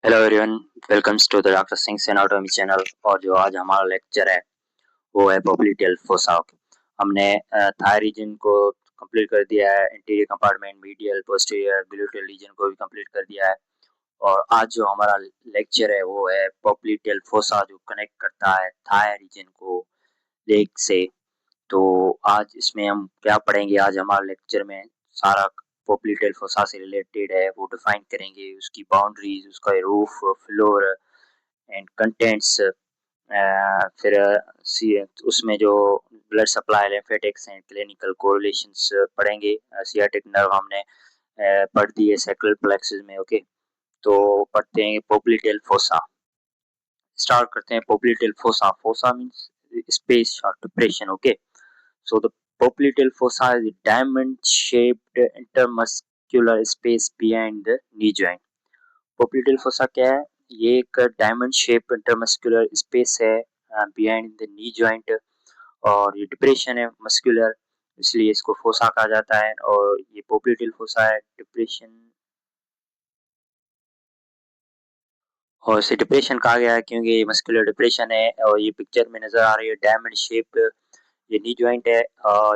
Hello everyone, welcomes to the doctor Singh anatomy channel. और जो आज हमारा लेक्चर है वो है पोप्लीटियल फोसा। हमने थाई रीजन को कंप्लीट कर दिया है, anterior compartment, medial, posterior, gluteal region को भी कंप्लीट कर दिया है। और आज जो हमारा लेक्चर है वो है पोप्लीटियल फोसा, जो कनेक्ट करता है थाई रीजन को लेग से। तो आज इसमें हम क्या पढ़ेंगे, आज हमारे लेक्चर में सारा पोप्लीटेल फोसा से रिलेटेड है वो डिफाइन करेंगे, उसकी बाउंड्रीज, उसका रूफ, फ्लोर एंड कंटेंट्स। फिर उसमें जो blood supply, lymphatics and clinical correlations पढ़ेंगे। सियाटिक नर्व हमने पढ़ दी है सैक्रल प्लेक्सस में। ओके, तो पढ़ते हैं पोप्लीटेल फोसा। स्टार्ट करते हैं पोप्लीटेल फोसा। फोसा मींस स्पेस और depression. Okay, so the popliteal fossa is a diamond-shaped intermuscular space behind the knee joint. Popliteal fossa क्या है? ये एक डायमंड शेप इंटरमस्कुलर स्पेस है बिहाइंड द नी जॉइंट, और ये डिप्रेशन है मस्कुलर, इसलिए इसको फोसा कहा जाता है। और ये पोप्लीटियल फोसा है डिप्रेशन, और इसे डिप्रेशन कहा गया है क्योंकि ये मस्कुलर डिप्रेशन है। और ये पिक्चर में नजर आ रही है डायमंड शेप, ये नी जॉइंट है,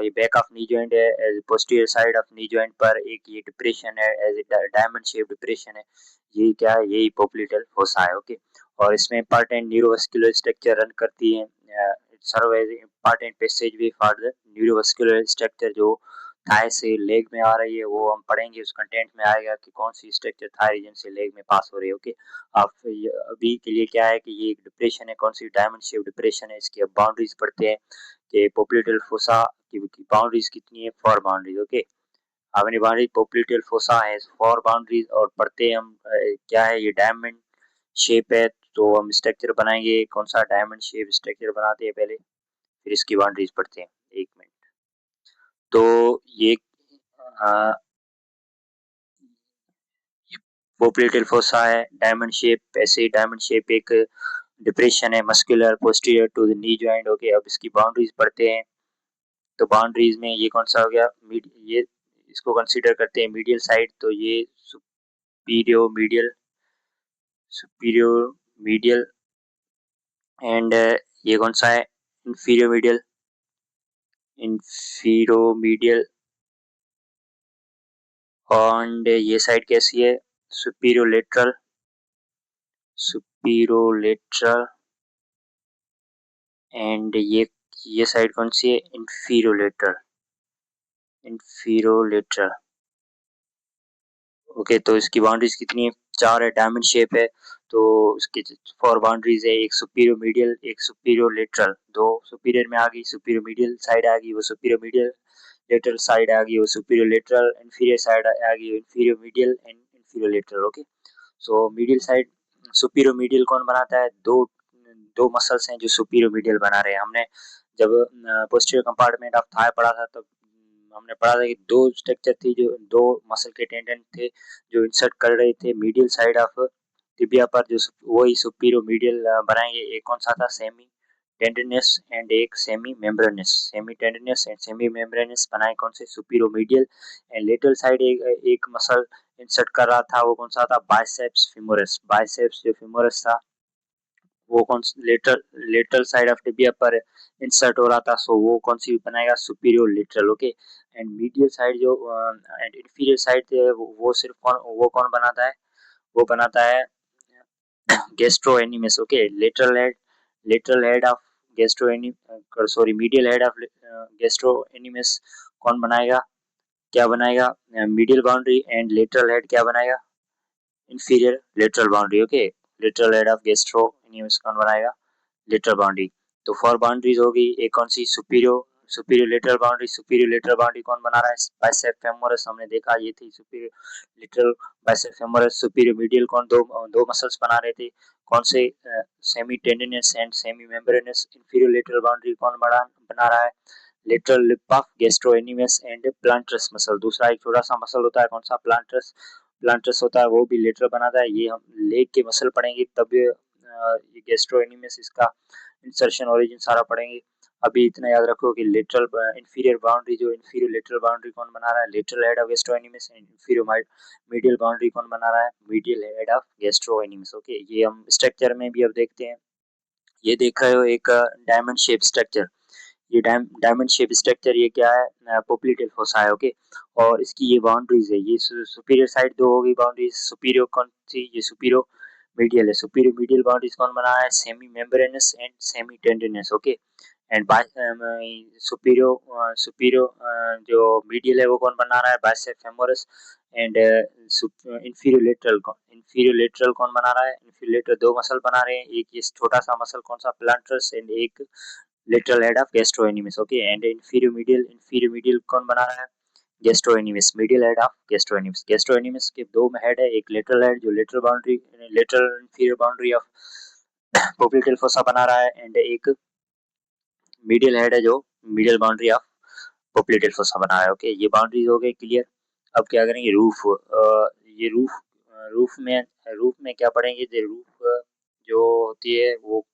ये बैक ऑफ नी जॉइंट है, as posterior side of knee joint पर एक ये डिप्रेशन है, एज डायमंड शेप डिप्रेशन है। ये क्या है? यही पोप्लीटल फोसा है। ओके, और इसमें इंपॉर्टेंट न्यूरोवास्कुलर स्ट्रक्चर रन करती है, serve as important passage way for the neurovascular structure जो थाई से लेग में आ रही है, वो हम पढ़ेंगे। उस कंटेंट में आएगा कि कौन सी स्ट्रक्चर थाई रीजन से लेग में पास हो रही है। ओके, आप अभी के लिए क्या है कि ये एक डिप्रेशन है, कौन सी डायमंड शेप डिप्रेशन है। इसकी अब बाउंड्रीज पढ़ते हैं कि पोप्लीटियल फोसा की बाउंड्रीज कितनी है, फोर बाउंड्रीज। ओके, हमने बाउंड्री पोप्लीटियल फोसा है फोर बाउंड्रीज, और पढ़ते हैं हम क्या है ये डायमंड शेप है। तो हम स्ट्रक्चर बनाएंगे, कौन सा डायमंड शेप स्ट्रक्चर बनाते हैं पहले, फिर इसकी बाउंड्रीज पढ़ते हैं। एक मिनट। तो ये पोप्लीटियल फोसा है डायमंड शेप, ऐसे ही डायमंड शेप एक डिप्रेशन है muscular posterior to the knee joint. Okay, अब इसकी बाउंड्रीज पढ़ते हैं। तो बाउंड्रीज में ये कौन सा हो गया, ये इसको कंसीडर करते हैं मीडियल साइड, तो ये सुपीरियो मीडियल, सुपीरियो मीडियल, एंड ये कौन सा है, इंफीरियो मीडियल, इंफीरो मीडियल, एंड ये साइड कैसी है, सुपीरियो लेटरल, सुपीरियो लेटरल, एंड ये साइड कौन सी है, इंफीरियो लेटरल, इंफीरियो लेटरल। ओके, तो इसकी बाउंड्रीज कितनी है, चार है, डायमंड शेप है। तो इसकी फोर बाउंड्रीज है, एक सुपीरियर मीडियल, एक सुपीरियर लेटरल, दो सुपीरियर में आ गई, सुपीरियर मीडियल साइड आ गई वो सुपीरियर मीडियल, लेटरल साइड आ गई वो सुपीरियर लेटरल, इंफीरियर साइड आ गई inferior medial and inferior lateral. Okay, so medial side superior medial कौन बनाता है, दो दो मसल्स हैं जो सुपीरियर मीडियल बना रहे हैं। हमने जब पोस्टीरियर कंपार्टमेंट ऑफ थाई पढ़ा था तब हमने पढ़ा था कि दो स्ट्रक्चर थी, जो दो मसल के टेंडन थे जो इंसर्ट कर रहे थे मीडियल साइड ऑफ टिबिया पर, जो वही सुपीरियर मीडियल बनाएंगे। एक कौन सा था, सेमी टेंडनस एंड एक semimembranosus, semitendinosus and semimembranosus बनाए कौन से, superior medial. And lateral side एक मसल इंसर्ट कर रहा था, वो कौन सा था, बाइसेप्स फीमोरस, बाइसेप्स जो फीमोरस था वो कौन lateral lateral side of tibia पर इंसर्ट हो रहा था, सो वो कौन सी बनाएगा, superior lateral. Okay, and medial side जो एंड इंफीरियर साइड थे वो सिर्फ कौन बनाता है, वो बनाता है gastro एनिमस। Okay, lateral head of gastro sorry medial head of gastro एनिमस कौन बनाएगा, क्या बनाएगा, medial boundary, and lateral head क्या बनाएगा, inferior lateral boundary. Okay, lateral head of gastro एनिमस कौन बनाएगा, लेटरल बाउंड्री। तो फोर बाउंड्रीज होगी, एक कौन सी, superior superior lateral boundary, superior lateral boundary कौन बना रहा है, बाइसेप फेमोरस, हमने देखा ये थी superior lateral biceps femoris. Superior medial कौन, दो दो मसल्स बना रहे थे, कौन से, semitendinosus and semimembranosus. Inferior lateral boundary कौन बना रहा है, lateral lip of gastrocnemius and plantaris muscle. दूसरा एक छोटा सा मसल होता है, कौन सा, प्लांटरस, प्लांटरस होता है, वो भी लेटरल बनाता है। ये हम लेग के मसल पढ़ेंगे तब ये गैस्ट्रोएनिमस इसका इंसर्शन ओरिजिन सारा पढ़ेंगे। अभी इतना याद रखो कि लेटरल इंफीरियर बाउंड्री, जो इंफीरियर लेटरल बाउंड्री कौन बना रहा है, lateral head of gastrocnemius. Inferior medial boundary कौन बना रहा है, medial head of gastrocnemius. Okay, ये हम स्ट्रक्चर में भी अब देखते हैं। ये देख रहे हो एक डायमंड शेप स्ट्रक्चर, ये डायमंड शेप स्ट्रक्चर ये क्या है, पोप्लीटेल फोसा है। ओके, और इसकी ये बाउंड्रीज है, ये सुपीरियर साइड दो होगी बाउंड्रीज, सुपीरियर कौन सी, ये सुपीरियर मीडियल है। सुपीरियर मीडियल बाउंड्रीज कौन बना है, semi membranes and semi tendinous. Okay, and superior जो मीडियल है वो कौन बना रहा है, bicep femoris. And inferior lateral कौन बना रहा है, इंफीरियर लेटरल दो मसल बना रहे हैं, एक ये छोटा सा मसल कौन सा, प्लांटर्स, एंड एक lateral head of gastrocnemius. Okay, and inferior medial कौन बना रहा है, gastrocnemius, medial head of gastrocnemius. Gastrocnemius के दो हेड है, एक लेटरल हेड जो lateral inferior boundary of popliteal fossa बना रहा है, एंड एक मीडियल हेड है जो medial boundary of popliteal fossa बना रहा है। ओके, ये बाउंड्रीज हो गई क्लियर। अब क्या करेंगे, ये रूफ में क्या पढ़ेंगे, रूफ जो होती है वो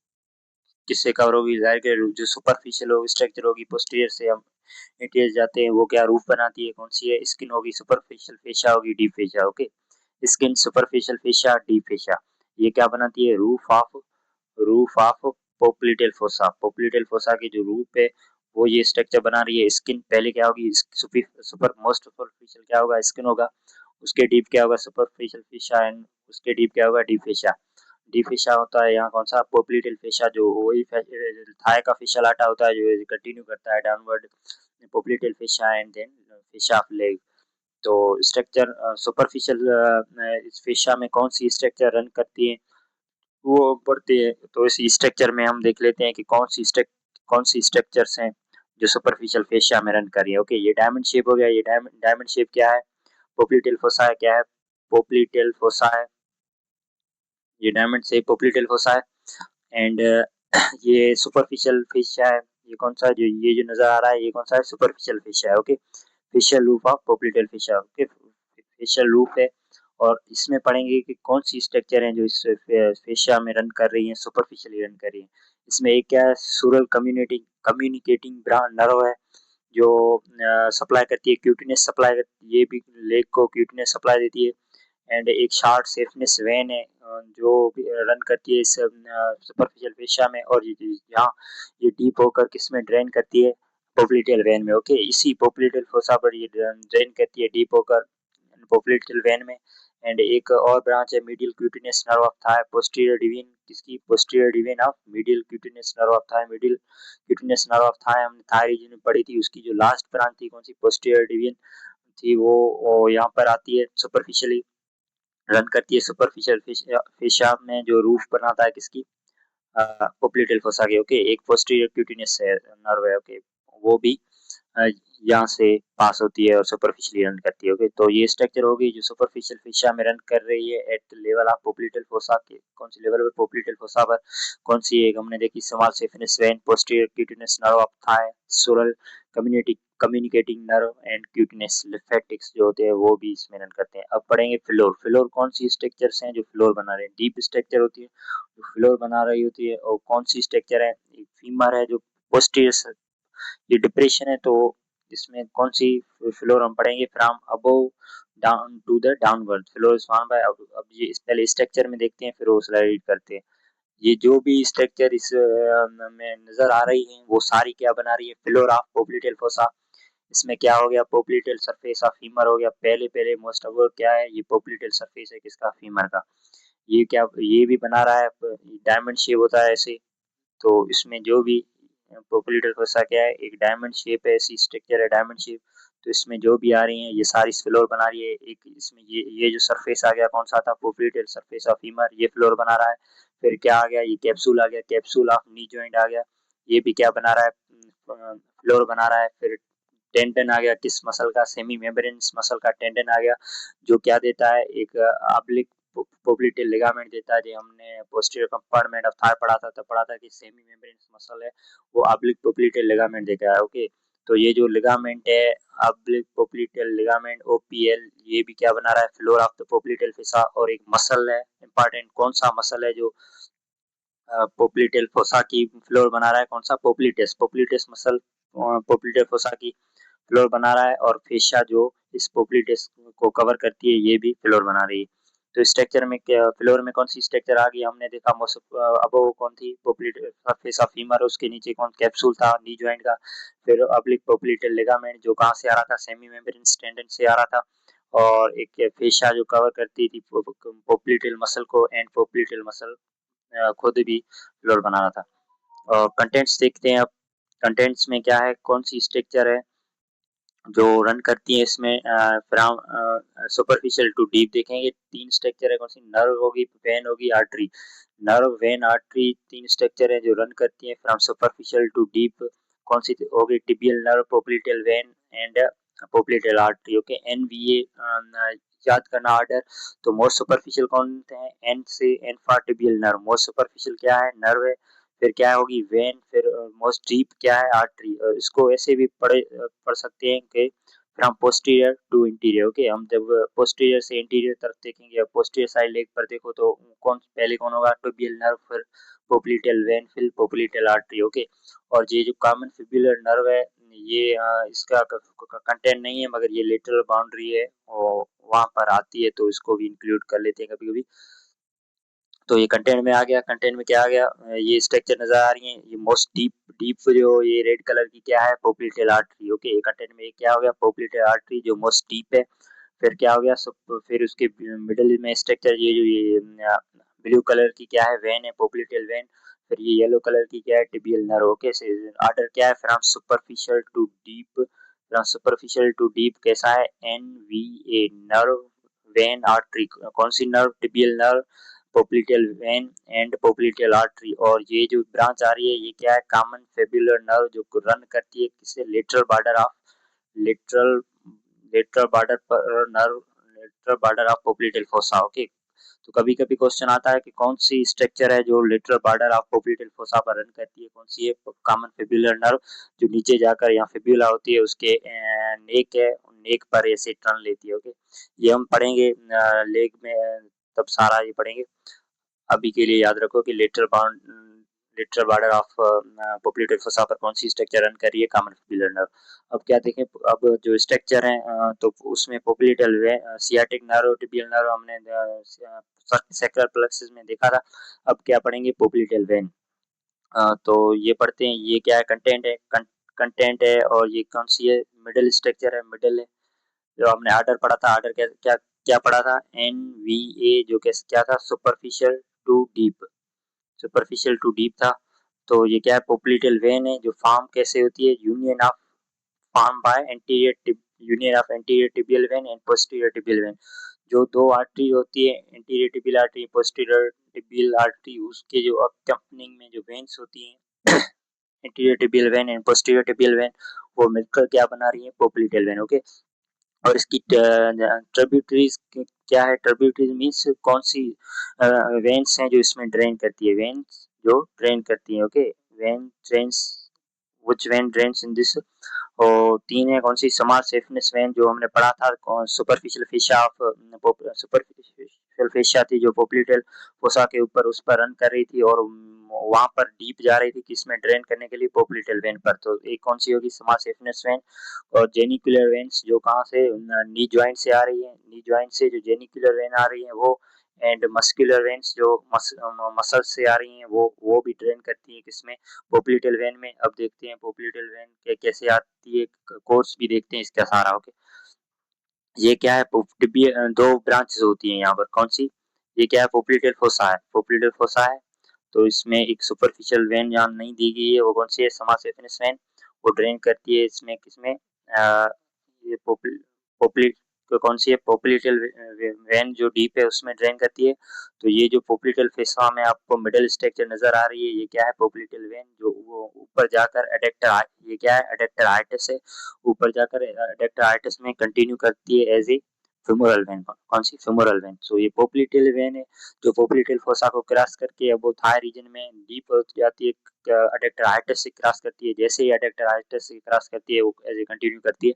किससे कवर होगी, जाहिर है जो सुपरफिशियल होगी स्ट्रक्चर होगी, पोस्टीरियर से हम इंटीरियर जाते हैं, वो क्या रूफ बनाती है, कौन सी है, स्किन होगी, सुपरफिशियल फेशिया होगी, deep fascia. Okay, skin, superficial fascia, deep fascia, ये क्या बनाती है, roof of popliteal fossa. पोप्लीटेल fossa की जो रूफ है वो ये स्ट्रक्चर बना रही है। स्किन पहले क्या होगी, सुपर मोस्ट सुपरफिशियल क्या होगा, स्किन होगा, उसके डीप क्या होगा, सुपरफिशियल फेशिया, एंड उसके डीप क्या होगा, डीप फेशिया। डीप फेशिया होता है यहाँ कौन सा, पोप्लीटेल फेशिया, जो वही थाई का फेशियल आटा होता है जो कंटिन्यू करता है downward, popliteal fascia, and then fascia of leg. तो स्ट्रक्चर सुपरफिशियल फेशिया में कौन सी स्ट्रक्चर रन करती है, वो पढ़ती है। तो इस स्ट्रक्चर में हम देख लेते हैं कि कौन सी स्ट्रक्चर्स हैं जो सुपरफिशियल फेशिया में रन कर रही है। ओके, ये डायमंड शेप हो गया, ये डायमंड शेप क्या है, पोप्लीटेल फोसा है, क्या है, पोप्लीटेल फोसा है, ये डायमंड शेप पोप्लीटेल फोसा है। एंड ये सुपरफिशियल फेशिया है, ये कौन सा, जो ये जो नजर आ रहा है ये कौन सा है, सुपरफिशियल फेशिया है। Okay, facial loop of popliteal fascia. Okay, facial loop है, और इसमें पढ़ेंगे कि कौन सी स्ट्रक्चर है जो इस फेशिया में रन कर रही है, सुपरफिशियली रन कर रही है। इसमें एक क्या है, सूरल कम्युनिकेटिंग नर्व है, जो सप्लाई करती है क्यूटिनेस सप्लाई करती है, ये भी लेग को क्यूटिनेस सप्लाई देती है। एंड एक शार्ट सेफनेस वेन है जो रन करती है इस सुपरफिशियल फेशिया में, और यहाँ ये डीप होकर किसमें ड्रेन करती है, पोप्लीटेल वेन में। ओके, इसी पोप्लीटेल फोसा पर ये ड्रेन करती है डीप होकर पोप्लीटेल वेन में। एंड एक और ब्रांच है medial cutaneous nerve of thigh, posterior division किसकी, posterior division of medial cutaneous nerve of thigh. Medial cutaneous nerve of thigh हमने थाई रीजन में पढ़ी थी, उसकी जो लास्ट ब्रांच थी कौन सी, पोस्टीरियर डिवीजन थी, वो यहाँ पर आती है, सुपरफिशियली रन करती है। सुपरफिशियल फेशिया में जो रूफ बनाता है किसकी, पोप्लीटेल फोसा के। ओके, एक पोस्टीरियर क्यूटिनेस नर्व है। ओके, वो भी अ, यहाँ से पास होती है और सुपरफिशियली रन करती है। ओके, तो ये स्ट्रक्चर होगी जो सुपरफिशियल फेशिया में रन कर रही है at the level of popliteal fossa के, कौन सी लेवल पर, पोप्लीटेल फोसा पर। कौन सी एक हमने देखी, small saphenous vein, posterior cutaneous nerve of thigh, sural communicating nerve, and cutaneous lymphatics जो होते हैं वो भी इसमें रन करते हैं। अब पढ़ेंगे फ्लोर। फ्लोर कौन सी स्ट्रक्चर्स हैं जो फ्लोर बना रहे हैं, डीप स्ट्रक्चर होती है जो फ्लोर बना रही होती है, और कौन सी स्ट्रक्चर है, फीमर है जो पोस्टीरियर, ये डिप्रेशन है, तो इसमें कौन सी फ्लोर हम पढ़ेंगे, from above down to the downward floor is form by. अब ये इस पहले स्ट्रक्चर में देखते हैं फिर वो स्लाइड करते हैं। ये जो भी स्ट्रक्चर इस में नजर आ रही है वो सारी क्या बना रही है, फ्लोर ऑफ पोप्लीटेल फोसा। इसमें क्या हो गया, पोप्लीटेल सरफेस ऑफ फीमर हो गया, पहले पहले मोस्ट ऑफ क्या है, ये पोप्लीटेल सरफेस है किसका, फीमर का। ये क्या, ये भी बना रहा है, डायमंड शेप होता है ऐसे। तो इसमें जो भी पोप्लीटेल फोसा क्या है, एक डायमंड शेप है, ऐसी स्ट्रक्चर है डायमंड शेप। तो इसमें जो भी आ रही है ये सारी फ्लोर बना रही है। एक इसमें ये जो सरफेस आ गया कौन सा था, पोप्लीटेल सरफेस ऑफ फीमर, ये फ्लोर बना रहा है। फिर क्या आ गया, ये कैप्सूल आ गया, कैप्सूल ऑफ नी जॉइंट आ गया, ये भी क्या बना रहा है, फ्लोर बना रहा है। फिर टेंडन आ गया, किस मसल का, सेमी मेम्ब्रेनस मसल का टेंडन आ गया, जो क्या देता है, एक ऑब्लिक पोप्लीटेल लिगामेंट देता है। जो हमने पोस्टीरियर कंपार्टमेंट ऑफ थाई पढ़ा था, तब पढ़ा था कि सेमी मेम्ब्रेनस मसल है वो ऑब्लिक पोप्लीटेल लिगामेंट देता है। ओके, तो ये जो लिगामेंट है, ऑब्लिक पोप्लीटेल लिगामेंट, ओपीएल, ये भी क्या बना रहा है, फ्लोर ऑफ द पोप्लीटेल फोसा। और एक मसल है इंपॉर्टेंट, कौन सा मसल है जो पोप्लीटेल फोसा की फ्लोर बना रहा है, कौन सा पोप्लीटेस पोप्लीटेस मसल पोप्लीटेल फोसा की फ्लोर बना रहा है, और फेशिया जो इस पोप्लीटेस को कवर करती है ये भी फ्लोर बना रही है। तो स्ट्रक्चर में क्या फ्लोर में कौन सी स्ट्रक्चर आ गई, हमने देखा अब वो कौन थी पोप्लीटेल सरफेस ऑफ फीमर, उसके नीचे कौन कैप्सूल था नी जॉइंट का, फिर ऑब्लिक पोप्लीटेल लिगामेंट जो कहाँ से आ रहा था, सेमी मेम्ब्रेन टेंडन से आ रहा था, और एक फेशिया जो कवर करती थी पोप्लीटेल मसल को, एंड पोप्लीटेल मसल खुद भी फ्लोर बना रहा था। और कंटेंट्स देखते हैं अब, कंटेंट्स में क्या है, कौन सी स्ट्रक्चर है जो रन करती है इसमें, फ्रॉम सुपरफिशियल टू डीप देखेंगे, तीन स्ट्रक्चर है, कौन सी, नर्व होगी, वेन होगी, आर्टरी। नर्व, वेन, आर्टरी तीन स्ट्रक्चर है जो रन करती है फ्रॉम सुपरफिशियल टू डीप, कौन सी होगी, tibial nerve, popliteal vein and popliteal artery. Okay, NVA याद करना ऑर्डर, तो मोस्ट सुपरफिशियल कौन है, एन से N for tibial nerve, most superficial क्या है, नर्व है, फिर क्या होगी वेन, फिर मोस्ट डीप क्या है, आर्टरी। इसको ऐसे भी पढ़ सकते हैं कि from posterior to interior. Okay, हम जब पोस्टीरियर से इंटीरियर तरफ देखेंगे, या पोस्टीरियर साइड लेग पर देखो तो कौन पहले कौन होगा, टोबियल नर्व, फिर पोप्लीटेल वेन, फिर पोप्लीटेल आर्टरी। ओके, और ये जो कॉमन फिब्युलर नर्व है ये इसका कंटेंट नहीं है, मगर ये लेटरल बाउंड्री है और वहां पर आती है, तो इसको भी इंक्लूड कर लेते हैं कभी कभी। तो ये कंटेंट में आ गया, कंटेंट में क्या आ गया, ये स्ट्रक्चर नजर आ रही है, ये मोस्ट डीप डीप जो ये रेड कलर की क्या है, पोप्लीटेल आर्टरी। ओके, ये कंटेंट में क्या हो गया, पोप्लीटेल आर्टरी जो मोस्ट डीप है। फिर क्या हो गया सब, फिर उसके मिडिल में स्ट्रक्चर ये जो ये ब्लू कलर की क्या है, वेन है, पोप्लीटेल वेन। फिर ये येलो कलर की क्या है, टिबियल नर्व। ओके, ऑर्डर क्या है, from superficial to deep, from superficial to deep कैसा है, N V A, nerve, vein, artery, कौन सी nerve, tibial nerve, popliteal vein and popliteal artery. और ये जो ब्रांच आ रही है ये क्या है, कॉमन फेब्युलर नर्व जो रन करती है किससे, lateral border of lateral lateral border पर nerve, lateral border of popliteal fossa. Okay, तो कभी कभी क्वेश्चन आता है कि कौन सी स्ट्रक्चर है जो lateral border of popliteal fossa पर रन करती है, कौन सी है, कॉमन फेब्युलर नर्व जो नीचे जाकर यहाँ फेब्युला होती है उसके नेक है, नेक पर ऐसे टर्न लेती है। ओके, ये हम पढ़ेंगे लेग में, तब सारा ये पढ़ेंगे। अभी के लिए याद रखो कि lateral border of popliteal fossa पर कौन सी स्ट्रक्चर रन कर रही है, कॉमन फिब्रिलर नर्व। अब क्या देखें, अब जो स्ट्रक्चर है तो उसमें पोप्लीटेल सियाटिक नर्व, टिबियल नर्व हमने सैक्रल प्लेक्सस में देखा था। अब क्या पढ़ेंगे, पोप्लीटेल वेन। तो ये पढ़ते हैं, ये क्या है, कंटेंट है, कंटेंट है, और ये कौन सी है, मिडल स्ट्रक्चर है, मिडल है। जो हमने आर्डर पढ़ा था, आर्डर क्या क्या क्या पढ़ा था, एन वी ए जो कैसे क्या था, superficial to deep, superficial to deep था। तो ये क्या है, पोप्लीटेल वेन है जो फॉर्म कैसे होती है, union of form by anterior, union of anterior tibial when and posterior tibial when. जो दो आर्टरी होती है, anterior tibial artery, posterior tibial artery, उसके जो अकम्पनिंग में जो वेन्स होती हैं anterior tibial when and posterior tibial when, वो मिलकर क्या बना रही है, पोप्लीटेल वेन। ओके, और इसकी ट्रिब्यूटरीज क्या है, ट्रिब्यूटरीज मीन्स कौन सी वेन्स हैं जो इसमें ड्रेन करती है, वेन्स जो ड्रेन करती है। Okay, when drains, which when drains in this, और तीन है, कौन सी, समार सेफनेस वेन जो हमने पढ़ा था, superficial fascia of superficial fascia थी जो पोप्लीटेल फोसा के ऊपर उस पर रन कर रही थी, और वहां पर डीप जा रही थी किसमें, ड्रेन करने के लिए, पोप्लीटेल वेन पर। तो एक कौन सी होगी, समार सेफनेस वेन। और जेनिकुलर वेन्स जो कहाँ से, नी जॉइंट से आ रही है, नी जॉइंट से जो जेनिकुलर वेन आ रही है वो, एंड मस्कुलर वेन्स जो मसल से आ रही हैं वो भी ड्रेन करती है किसमें, पोप्लीटेल वेन में। अब देखते हैं पोप्लीटेल वेन के कैसे आती है, कोर्स भी देखते हैं इसका सारा। ओके, ये क्या है, दो ब्रांचेस होती है यहाँ पर, कौन सी, ये क्या है, पोप्लीटेल फोसा है, पोप्लीटेल फोसा है। तो इसमें एक सुपरफिशियल वेन यहाँ नहीं दी गई है, वो कौन सी है, समासेफिनस वेन, वो ड्रेन करती है इसमें किसमें, ये पोपली तो कौन सी है, पोप्लीटेल वेन जो डीप है उसमें ड्रेन करती है। तो ये जो पोप्लीटेल फेसा में आपको मिडल स्ट्रक्चर नजर आ रही है, ये क्या है, पोप्लीटेल वेन जो वो ऊपर जाकर एडेक्टर, ये क्या है, एडेक्टर आर्टस है, ऊपर जाकर एडेक्टर आर्टस में कंटिन्यू करती है एज ए फेमोरल वेन, कौन सी, फेमोरल वेन। सो ये पोप्लीटेल वेन है जो पोप्लीटेल फोसा को क्रॉस करके अब वो थाई रीजन में डीप हो जाती है, अडेक्टर आर्टस से क्रॉस करती है, जैसे ही अडेक्टर आर्टस से क्रॉस करती है वो एज ए कंटिन्यू करती है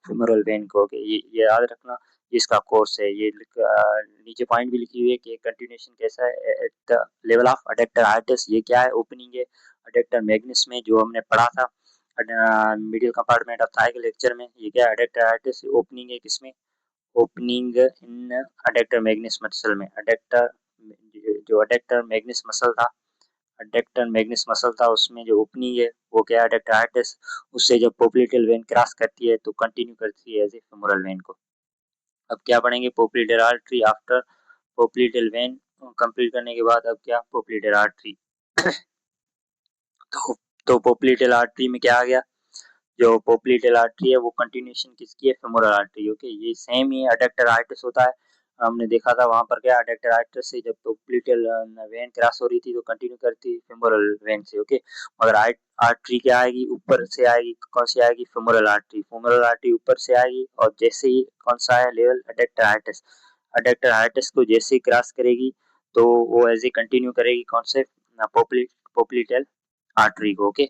फेमोरल वेन को। ये याद रखना, इसका कोर्स है। ये नीचे पॉइंट भी लिखी हुई है कि कंटिन्यूएशन कैसा है एट द लेवल ऑफ अडेक्टर आर्टिस। ये क्या है, ओपनिंग है अडेक्टर मैग्निस में जो हमने पढ़ा था मिडिल कंपार्टमेंट ऑफ थाई के लेक्चर में। ये क्या है, अडेक्टर आर्टिस ओपनिंग है किसमें, ओपनिंग इन अडेक्टर मैग्निस मसल में। अडेक्टर जो अडेक्टर मैग्निस मसल था, अडेक्टर मैग्निस मसल था उसमें जो ओपनिंग है वो क्या है, अडेक्टर आर्टिस। उससे जब पोप्लिटेल वेन क्रॉस करती है तो कंटिन्यू करती है एज ए फेमोरल वेन को। अब क्या पढ़ेंगे, पोप्लिटेल आर्टरी आफ्टर पोप्लिटेल वेन कंप्लीट करने के बाद अब क्या, पोप्लिटेल आर्टरी। तो पोप्लिटेल आर्टरी में क्या आ गया, जो पोप्लिटेल आर्टरी है वो कंटिन्यूएशन किसकी है, फेमोरल आर्टरी। ओके, ये सेम ही अडेक्टर आर्टस होता है। हमने देखा था वहां पर क्या, अडेक्टर आर्टस से जब पोप्लिटेल वेन क्रॉस हो रही थी तो कंटिन्यू करती फेमोरल वेन से। ओके, मगर आर्टरी क्या आएगी, ऊपर से आएगी, कौन सी आएगी, फेमोरल आर्टरी। फेमोरल आर्टरी ऊपर से आएगी और जैसे ही कौन सा है लेवल, अडेक्टर आर्टस। अडेक्टर आर्टस को जैसे ही क्रॉस करेगी तो वो एज ए कंटिन्यू करेगी कौन से, पोप्लिटेल आर्टरी को। ओके,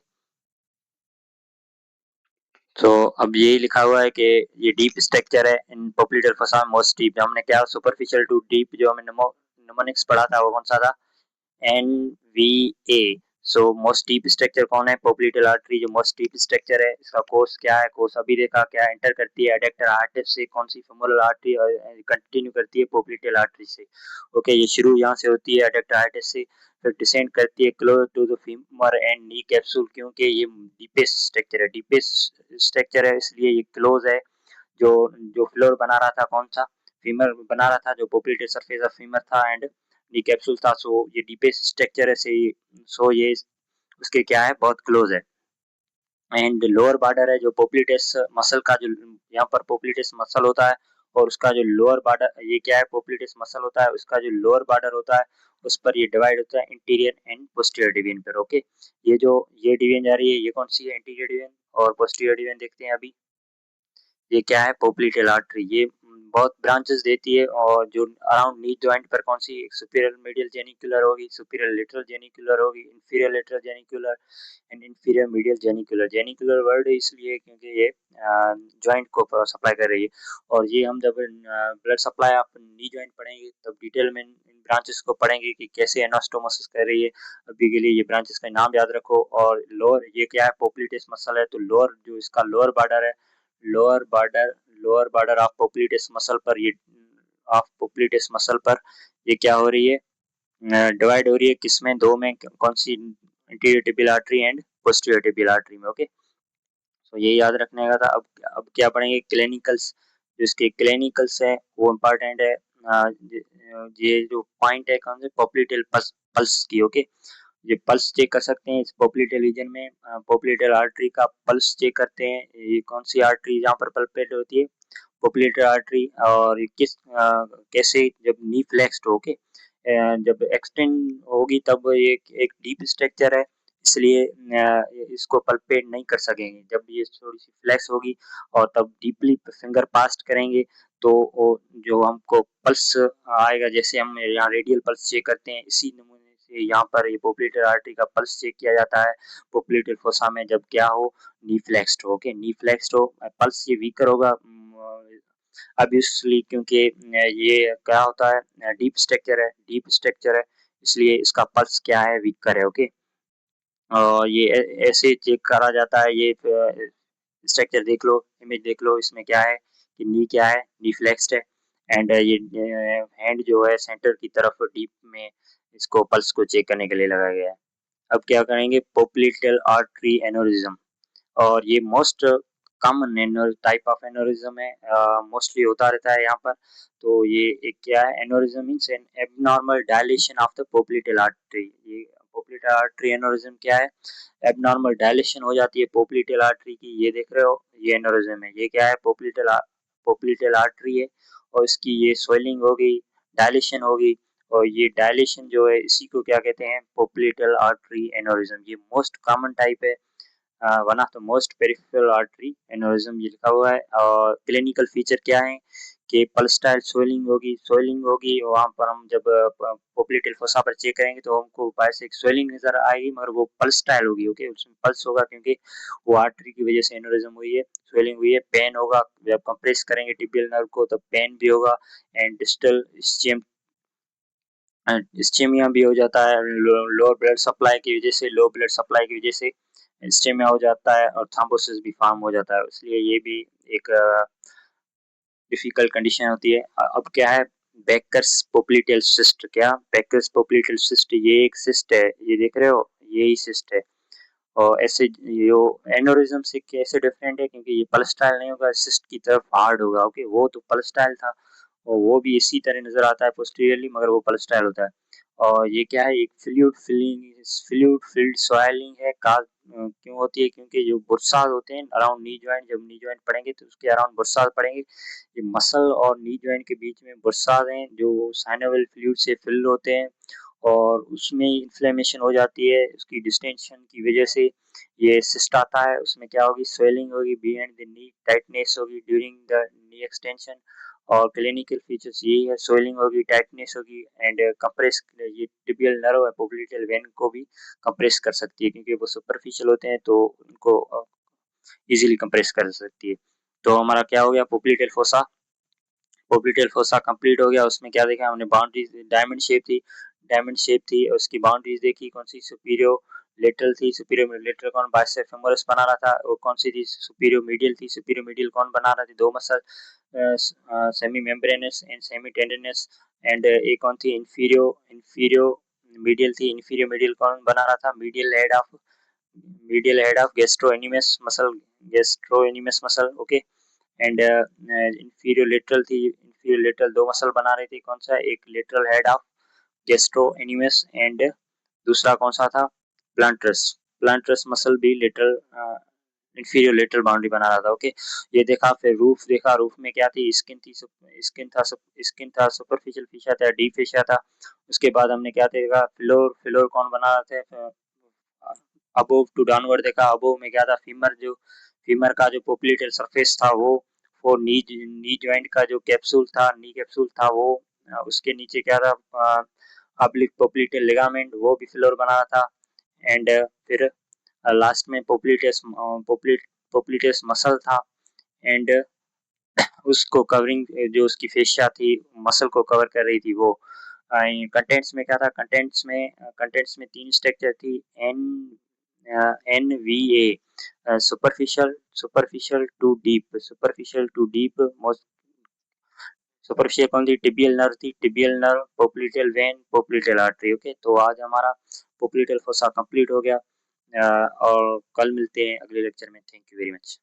तो अब यही लिखा हुआ है कि ये डीप स्ट्रक्चर है इन पोप्लिटेल फसा मोस्ट डीप। हमने क्या सुपरफिशियल टू डीप जो हमें निमोनिक्स पढ़ा था वो कौन सा था, NVA. So most deep structure कौन है, पोप्लिटेल आर्टरी जो मोस्ट डीप स्ट्रक्चर है। इसका कोर्स क्या है, कोर्स अभी देखा, क्या एंटर करती है एडेक्टर आर्टरी से कौन सी, फेमोरल आर्टरी, और कंटिन्यू करती है पोप्लिटेल आर्टरी से। ओके, ये शुरू यहाँ से होती है एडेक्टर आर्टरी से, फिर डिसेंड करती है close to the femur and knee capsule. क्योंकि ये डीपेस्ट स्ट्रक्चर है, डीपेस्ट स्ट्रक्चर है इसलिए ये क्लोज है। जो जो फ्लोर बना रहा था कौन सा, फीमर बना रहा था, जो पोप्लिटेल सरफेस ऑफ फीमर था एंड नी कैप्सूल था। सो ये डीपेस्ट स्ट्रक्चर है से, सो ये उसके क्या है, बहुत क्लोज है। एंड लोअर बॉर्डर है जो पोप्लिटेस मसल का, जो यहाँ पर पोप्लिटेस मसल होता है और उसका जो लोअर बॉर्डर, ये क्या है, पोप्लिटेस मसल होता है, उसका जो लोअर बॉर्डर होता है उस पर ये डिवाइड होता है इंटीरियर एंड पोस्टीरियर डिवीजन पर। ओके, ये जो ये डिवीजन जा रही है ये कौन सी है, इंटीरियर डिवीजन, और पोस्टीरियर डिवीजन देखते हैं अभी। ये क्या है, पोप्लिटेल आर्टरी। ये बहुत ब्रांचेस देती है और जो अराउंड नी जॉइंट पर कौन सी, सुपीरियर मीडियल जेनिकुलर होगी, सुपीरियर लेटरल जेनिकुलर होगी, inferior lateral genicular and inferior medial genicular. Genicular word इसलिए क्योंकि ये जॉइंट को सप्लाई कर रही है। और ये हम जब ब्लड सप्लाई आप नी जॉइंट पढ़ेंगे तब डिटेल में इन ब्रांचेस को पढ़ेंगे कि कैसे एनास्टोमोसिस कर रही है। अभी के लिए ये ब्रांचेस का नाम याद रखो। और लोअर, ये क्या है, पोप्लिटेस मसल है, तो लोअर जो इसका लोअर बॉर्डर है, lower border, lower border of popliteus muscle पर, ये ऑफ पोप्लिटेस मसल पर ये क्या हो रही है, डिवाइड हो रही है किसमें, दो में, कौन सी, anterior tibial artery and posterior tibial artery में। ओके, तो ये याद रखने का था। अब क्या पढ़ेंगे, क्लिनिकल्स। जो इसके क्लिनिकल्स है वो इम्पोर्टेंट है। ये जो पॉइंट है कौन से, पोप्लिटेल पल्स की। ओके, ये पल्स चेक कर सकते हैं इस पोप्लिटेल रीजन में, पोप्लिटेल आर्टरी का पल्स चेक करते हैं। ये कौन सी आर्टरी जहाँ पर पल्पेट होती है, पोप्लिटेल आर्टरी। और ये किस कैसे, जब नी फ्लेक्स्ड हो के जब एक्सटेंड होगी तब ये एक डीप स्ट्रक्चर है, इसलिए इसको पल्पेट नहीं कर सकेंगे। जब ये थोड़ी सी फ्लेक्स होगी और तब डीपली फिंगर पास्ट करेंगे तो वो जो हमको पल्स आएगा, जैसे हम यहाँ रेडियल पल्स चेक करते हैं इसी नमूने से यहाँ पर ये पोप्लिटेल आर्टरी का पल्स चेक किया जाता है पोप्लिटेल फोसा में, जब क्या हो, नी फ्लेक्स्ड हो। ओके, नी फ्लेक्स्ड हो, पल्स ये वीकर होगा ऑब्वियसली, क्योंकि ये क्या होता है, डीप स्ट्रक्चर है, डीप स्ट्रक्चर है, इसलिए इसका पल्स क्या है, वीकर है। ओके, और ये ऐसे चेक करा जाता है। ये स्ट्रक्चर देख लो, इमेज देख लो, इसमें क्या है कि नी क्या है, नी फ्लेक्स्ड है एंड ये हैंड जो है सेंटर की तरफ डीप में इसको पल्स को चेक करने के लिए लगाया गया है। अब क्या करेंगे, पोप्लिटेल आर्टरी एनोरिज्म। और ये most common type of aneurysm है, मोस्टली होता रहता है यहाँ पर। तो ये एक क्या है, aneurysm means an abnormal dilatation of the popliteal artery. ये पोप्लिटेल आर्टरी एनोरिज्म क्या है, एबनॉर्मल डायलेशन हो जाती है पोप्लिटेल आर्टरी की। ये देख रहे हो, ये एनोरिज्म है। ये क्या है, पोप्लिटेल आर्टरी है और इसकी ये स्वेलिंग होगी, डायलेशन होगी। और ये डायलेशन जो है इसी को क्या कहते हैं, पोप्लिटेल आर्टरी एनोरिज्म। ये मोस्ट कॉमन टाइप है, one of the most peripheral artery aneurysm, ये लिखा हुआ है। और क्लिनिकल फीचर क्या है कि पल्सटाइल स्वेलिंग होगी वहाँ पर हम जब पोप्लीटेल फोसा पर चेक करेंगे तो हमको ऊपर से एक स्वेलिंग नजर आएगी मगर वो पल्सटाइल होगी। ओके, उसमें पल्स होगा क्योंकि वो आर्टरी की वजह से एनोरिज्म हुई है, स्वेलिंग हुई है। पेन होगा जब कंप्रेस करेंगे टिबियल नर्व को तो पेन भी होगा। एंड डिस्टल स्टेमिया भी हो जाता है लो ब्लड सप्लाई की वजह से स्टेमिया हो जाता है और थ्रोम्बोसिस भी फॉर्म हो जाता है, इसलिए ये भी एक डिफिकल्ट कंडीशन होती है। अब क्या है बेकर्स पोप्लीटेल सिस्ट, क्या बेकर्स पोप्लीटेल सिस्ट, ये एक सिस्ट है, ये देख रहे हो यही सिस्ट है। और ऐसे यो एनोरिज्म से कैसे डिफरेंट है क्योंकि ये पल्सटाइल नहीं होगा, सिस्ट की तरफ हार्ड होगा। ओके, वो तो पल्सटाइल था और वो भी इसी तरह नजर आता है पोस्टीरियरली मगर वो पल्सटाइल होता है। और ये क्या है एक फ्लूइड फिल्ड सॉइलिंग है का क्यों होती है क्योंकि जो बुर्साज होते हैं अराउंड नी जॉइंट, जब नी जॉइंट पड़ेंगे तो उसके अराउंड बुर्साज पड़ेंगे। ये मसल और नी जॉइंट के बीच में बुर्साज हैं जो साइनोवियल फ्लूइड से फिल होते हैं और उसमें इन्फ्लेमेशन हो जाती है, उसकी डिस्टेंशन की वजह से ये सिस्ट आता है। उसमें क्या होगी स्वेलिंग होगी बिहाइंड द नी, टाइटनेस होगी ड्यूरिंग द नी एक्सटेंशन। और क्लिनिकल फीचर्स यही है, स्वेलिंग होगी, टाइटनेस होगी एंड कंप्रेस, ये टिबियल नर्व है पोप्लीटेल वेन को भी कंप्रेस कर सकती है क्योंकि वो सुपरफिशियल होते हैं तो उनको इजीली कंप्रेस कर सकती है। तो हमारा क्या हो गया पोप्लीटेल फोसा कंप्लीट हो गया। उसमें क्या देखा हमने बाउंड्रीज डायमंड शेप थी उसकी बाउंड्रीज देखी कौन सी सुपीरियर लेटरल थी, सुपीरियर लेटरल कौन बाइसेप्स फेमोरस बना रहा था, वो कौन सी थी सुपीरियर मीडियल थी, सुपीरियर मीडियल कौन बना रहा थी, दो muscle semimembranosus and semitendinosus. And एक कौन थी इंफीरियर मीडियल थी, इंफीरियर मीडियल कौन बना रहा था, medial head of gastrocnemius muscle. Okay, and inferior lateral दो मसल बना रही थी, कौन सा एक lateral head of gastrocnemius and दूसरा कौन सा था प्लांटरस, प्लांटरस मसल भी लेटरल इंफीरियर लेटरल बाउंड्री बना रहा था। ओके, ये देखा। फिर रूफ देखा, रूफ में क्या थी स्किन था फेशिया था, डीप फेशिया था। उसके बाद हमने क्या देखा फ्लोर कौन बना रहे थे, अबोव टू डाउनवर्ड देखा। अबोव में क्या था फीमर का जो पोप्लीटेल सरफेस था वो, और नी जॉइंट का जो कैप्सूल था वो, उसके नीचे क्या था अब्लिक पोप्लीटेल लिगामेंट वो भी फ्लोर बना रहा था। एंड फिर लास्ट में पोप्लीटेस मसल था एंड उसको कवरिंग जो उसकी फेशिया थी मसल को कवर कर रही थी वो। कंटेंट्स में क्या था, कंटेंट्स में तीन स्ट्रक्चर थी NVA, superficial to deep. Superficial कौन थी, tibial nerve, popliteal vein, popliteal artery. Okay, तो आज हमारा पोप्लीटेल फोसा कंप्लीट हो गया और कल मिलते हैं अगले लेक्चर में। Thank you very much.